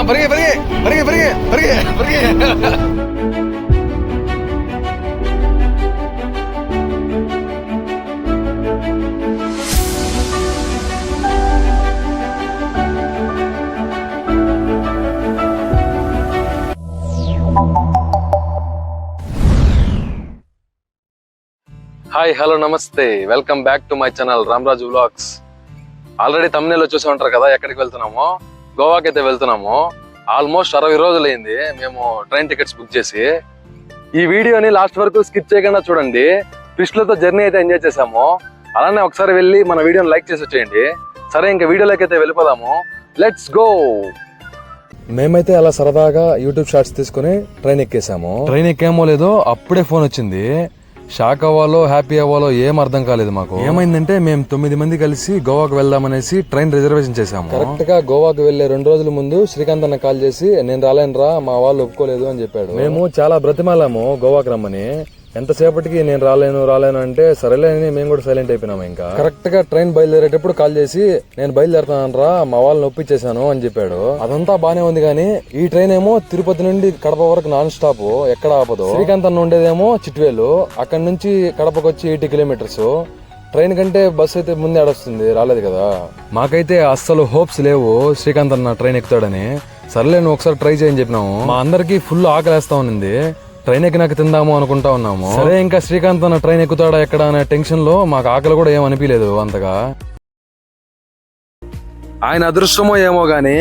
పరిగే పరిగే పరిగే పరిగే పరిగే పరిగే. Hi hello నమస్తే, welcome back to my channel Ramaraju vlogs. Already thumbnail లో చూసి ఉంటారు కదా ఎక్కడికి వెళ్తున్నామో. గోవాకి అయితే వెళ్తున్నాము. ఆల్మోస్ట్ 60 రోజులైంది మేము ట్రైన్ టికెట్స్ బుక్ చేసి. ఈ వీడియోని లాస్ట్ వరకు స్కిప్ చేయకుండా చూడండి. ట్విస్ట్లతో జర్నీ అయితే ఎంజాయ్ చేసాము. అలానే ఒకసారి వెళ్ళి మన వీడియోని లైక్ చేసి వచ్చేయండి. సరే, ఇంకా వీడియోలోకి అయితే వెళ్ళిపోదాము. Let's go. మేమైతే అలా సరదాగా యూట్యూబ్ షార్ట్స్ తీసుకుని ట్రైన్ ఎక్కేసాము. ట్రైన్ ఎక్కేమో లేదో అప్పుడే ఫోన్ వచ్చింది. షాక్ అవ్వాలో హ్యాపీ అవ్వాలో ఏం అర్థం కాలేదు మాకు. ఏమైందంటే మేము 9 మంది కలిసి గోవాకు వెళ్దామనేసి ట్రైన్ రిజర్వేషన్ చేసాము. కరెక్ట్ గా గోవాకు వెళ్లే 2 రోజుల ముందు శ్రీకాంత్ అన్న కాల్ చేసి నేను రాలేనురా, మా వాళ్ళు ఒప్పుకోలేదు అని చెప్పాడు. మేము చాలా బ్రతిమాలాము గోవాకు రమ్మని. ఎంతసేపటికి నేను రాలేను అంటే సరేలే అని మేము కూడా సైలెంట్ అయిపోయినాము. ఇంకా కరెక్ట్ గా ట్రైన్ బయలుదేరేటప్పుడు కాల్ చేసి నేను బయలుదేరుతానరా, మా వాళ్ళని ఒప్పించేశాను అని చెప్పాడు. అదంతా బానే ఉంది కానీ ఈ ట్రైన్ ఏమో తిరుపతి నుండి కడప వరకు నాన్ స్టాప్, ఎక్కడ ఆపదు. శ్రీకాంత్ అన్న ఉండేదేమో చిట్వేలు, అక్కడ నుంచి కడపకు వచ్చి 80 కిలోమీటర్స్. ట్రైన్ కంటే బస్సు అయితే ముందే ఆడొస్తుంది, రాలేదు కదా. మాకైతే అస్సలు హోప్స్ లేవు శ్రీకాంత్ అన్న ట్రైన్ ఎక్కుతాడని. సర్లే నువ్వు ఒకసారి ట్రై చేయని చెప్పినాము. మా అందరికి ఫుల్ ఆకలేస్తా ఉన్నింది. ట్రైన్ ఎక్కినాక తిందాము అనుకుంటా ఉన్నాము. సరే, ఇంకా శ్రీకాంత్ అన్న ట్రైన్ ఎక్కుతాడా ఎక్కడ అనే టెన్షన్ లో మాకు ఆకలి కూడా ఏం అనిపించలేదు అంతగా. ఆయన అదృష్టమో ఏమో గాని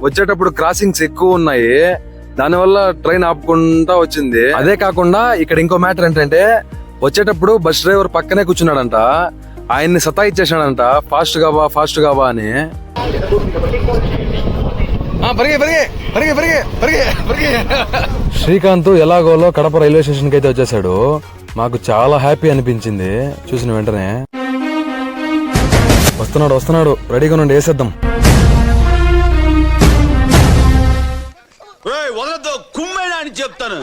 వచ్చేటప్పుడు క్రాసింగ్స్ ఎక్కువ ఉన్నాయి, దానివల్ల ట్రైన్ ఆపుకుంటా వచ్చింది. అదే కాకుండా ఇక్కడ ఇంకో మ్యాటర్ ఏంటంటే వచ్చేటప్పుడు బస్ డ్రైవర్ పక్కనే కూర్చున్నాడంట. ఆయన్ని సతాయిచ్చేసాడంట, ఫాస్ట్ గా బా అని. శ్రీకాంత్ ఎలాగోలో కడప రైల్వే స్టేషన్ కి అయితే వచ్చేసాడు. మాకు చాలా హ్యాపీ అనిపించింది చూసిన వెంటనే. వస్తున్నాడు, రెడీగా నుండి వేసేద్దాం. చెప్తాను.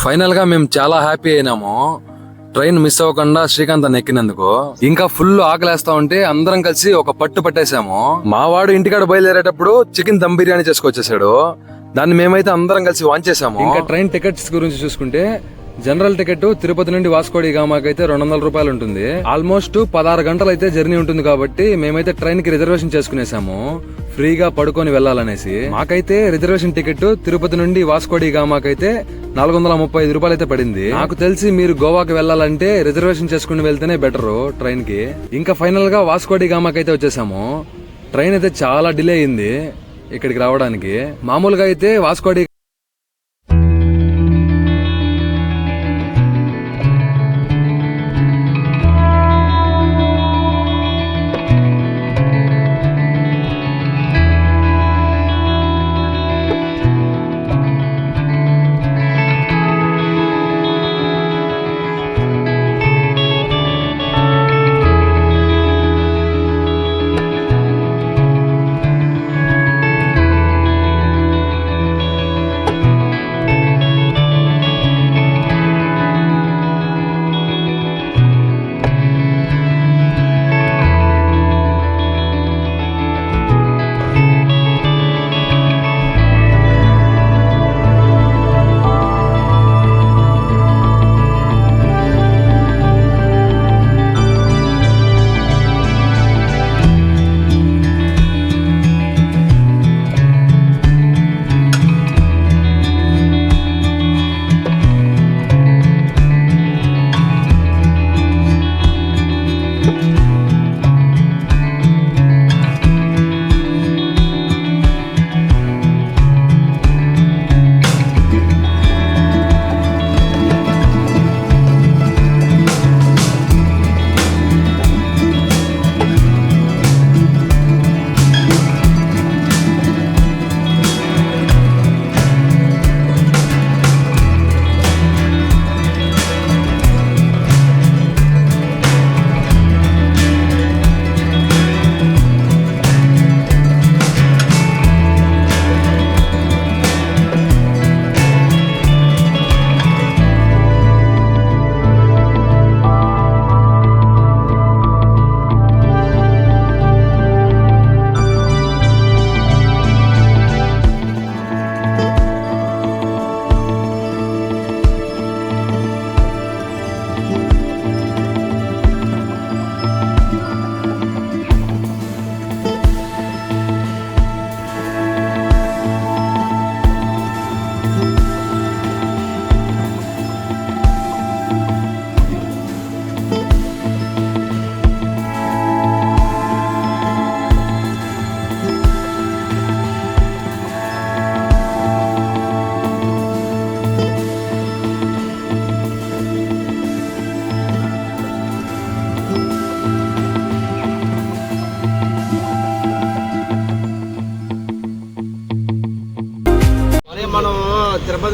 ఫైనల్ గా మేము చాలా హ్యాపీ అయినాము ట్రైన్ మిస్ అవ్వకుండా శ్రీకాంత్ అన్న ఎక్కినందుకు. ఇంకా ఫుల్ ఆకలేస్తా ఉంటే అందరం కలిసి ఒక పట్టు పట్టేసాము. మా వాడు ఇంటికాడ బయలుదేరేటప్పుడు చికెన్ దమ్ బిర్యానీ చేసుకొచ్చేసాడు. దాన్ని మేమైతే అందరం కలిసి వాంచేసాము. ఇంకా ట్రైన్ టికెట్స్ గురించి చూసుకుంటే జనరల్ టికెట్ తిరుపతి నుండి వాస్కోడి గామాకి అయితే 200 రూపాయలు ఉంటుంది. ఆల్మోస్ట్ 16 గంటలు అయితే జర్నీ ఉంటుంది కాబట్టి మేమైతే ట్రైన్ కి రిజర్వేషన్ చేసుకునేసాము, ఫ్రీగా పడుకొని వెళ్లాలనేసి. మాకైతే రిజర్వేషన్ టికెట్ తిరుపతి నుండి వాస్కోడి గామాకైతే 435 రూపాయలు అయితే పడింది. నాకు తెలిసి మీరు గోవాకి వెళ్లాలంటే రిజర్వేషన్ చేసుకుని వెళ్తేనే బెటర్ ట్రైన్ కి. ఇంకా ఫైనల్ గా వాస్కోడి గామాకి అయితే వచ్చేసాము. ట్రైన్ అయితే చాలా డిలే అయింది ఇక్కడికి రావడానికి. మామూలుగా అయితే వాస్కోడి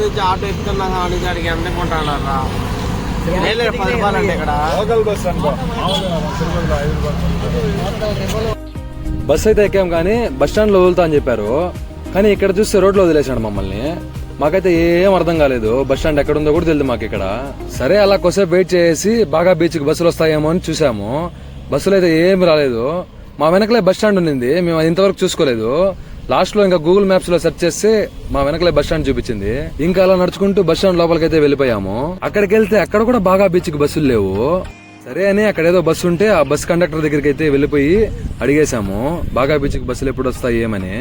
నుంచి ఆటో ఎక్కుతున్నా కానీ దానికి ఎంత కొంటాడారా 10 రూపాయలు అంటే ఇక్కడ బస్ అయితే ఎక్కాం కానీ బస్ స్టాండ్ లో వదులుతా అని చెప్పారు, కానీ ఇక్కడ చూస్తే రోడ్లో వదిలేశాడు మమ్మల్ని. మాకైతే ఏం అర్థం కాలేదు, బస్ స్టాండ్ ఎక్కడ ఉందో కూడా తెలియదు మాకు ఇక్కడ. సరే అలా కొద్దిసేపు వెయిట్ చేసి బాగా బీచ్ కి బస్సులు వస్తాయేమో అని చూసాము. బస్సులు అయితే ఏం రాలేదు. మా వెనకలే బస్ స్టాండ్ ఉండింది, మేము అది ఇంతవరకు చూసుకోలేదు. లాస్ట్ లో ఇంకా గూగుల్ మ్యాప్స్ లో సెర్చ్ చేస్తే మా వెనకలే బస్ స్టాండ్ చూపించింది. ఇంకా అలా నడుచుకుంటూ బస్ స్టాండ్ లోపలికి అయితే వెళ్ళిపోయాము. అక్కడికి వెళ్తే అక్కడ కూడా బాగా బీచ్ కి బస్సులు లేవు. సరే అని అక్కడ ఏదో బస్సు ఉంటే ఆ బస్ కండక్టర్ దగ్గరికి అయితే వెళ్ళిపోయి అడిగేశాము, బాగా బీచ్ కి బస్సులు ఎప్పుడు వస్తాయి ఏమని.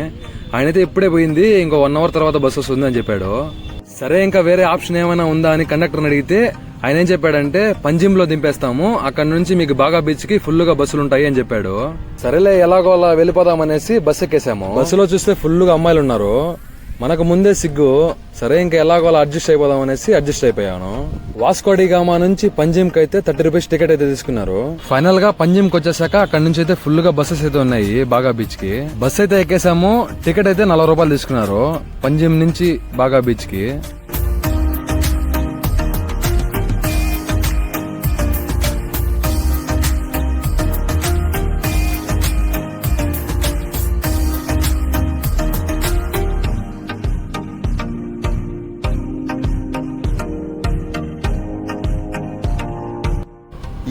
ఆయన అయితే ఇప్పుడే పోయింది, ఇంకో 1 అవర్ తర్వాత బస్సు వస్తుంది అని చెప్పాడు. సరే ఇంకా వేరే ఆప్షన్ ఏమైనా ఉందా అని కండక్టర్ని అడిగితే ఆయన ఏం చెప్పాడంటే పంజిమ్ లో దింపేస్తాము, అక్కడ నుంచి మీకు బాగా బీచ్ కి ఫుల్ గా బస్సులు ఉంటాయి అని చెప్పాడు. సరేలే ఎలాగో అలా వెళ్ళిపోదాం అనేసి బస్సు ఎక్కేసాము. బస్సులో చూస్తే ఫుల్ గా అమ్మాయిలు ఉన్నారు, మనకు ముందే సిగ్గు. సరే ఇంకా ఎలాగో అలా అడ్జస్ట్ అయిపోదాం అనేసి అడ్జస్ట్ అయిపోయాను. వాస్కోడి గామా నుంచి పంజిమ్ కి అయితే 30 రూపీస్ టికెట్ అయితే తీసుకున్నారు. ఫైనల్ గా పంజిమ్ కి వచ్చేసాక అక్కడ నుంచి అయితే ఫుల్ గా బస్సెస్ అయితే ఉన్నాయి బాగా బీచ్ కి. బస్ అయితే ఎక్కేసాము, టికెట్ అయితే 40 రూపాయలు తీసుకున్నారు పంజిమ్ నుంచి బాగా బీచ్ కి.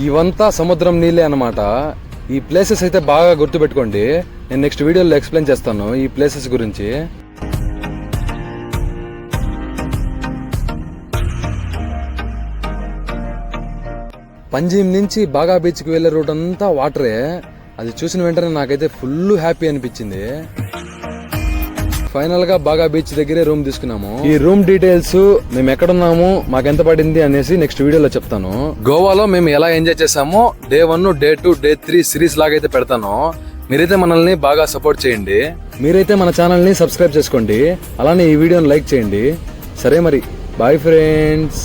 ఇవంతా సముద్రం నీళ్ళే అన్నమాట. ఈ ప్లేసెస్ అయితే బాగా గుర్తుపెట్టుకోండి, నేను నెక్స్ట్ వీడియోలో ఎక్స్ప్లెయిన్ చేస్తాను ఈ ప్లేసెస్ గురించి. పంజిమ్ నుంచి బాగా బీచ్ కి వెళ్లే రూట్ అంతా వాటరే. అది చూసిన వెంటనే నాకైతే ఫుల్ హ్యాపీ అనిపించింది. ఫైనల్ గా బాగా బీచ్ దగ్గరే రూమ్ తీసుకున్నాము. ఈ రూమ్ డీటెయిల్స్, మేము ఎక్కడున్నాము, మాకెంత పడింది అనేసి నెక్స్ట్ వీడియోలో చెప్తాను. గోవాలో మేము ఎలా ఎంజాయ్ చేసామో డే 1, డే 2, డే 3 సిరీస్ లాగైతే పెడతాను. మీరైతే మనల్ని బాగా సపోర్ట్ చేయండి. మీరైతే మన ఛానల్ ని సబ్స్క్రైబ్ చేసుకోండి, అలానే ఈ వీడియోని లైక్ చేయండి. సరే మరి, బాయ్ ఫ్రెండ్స్.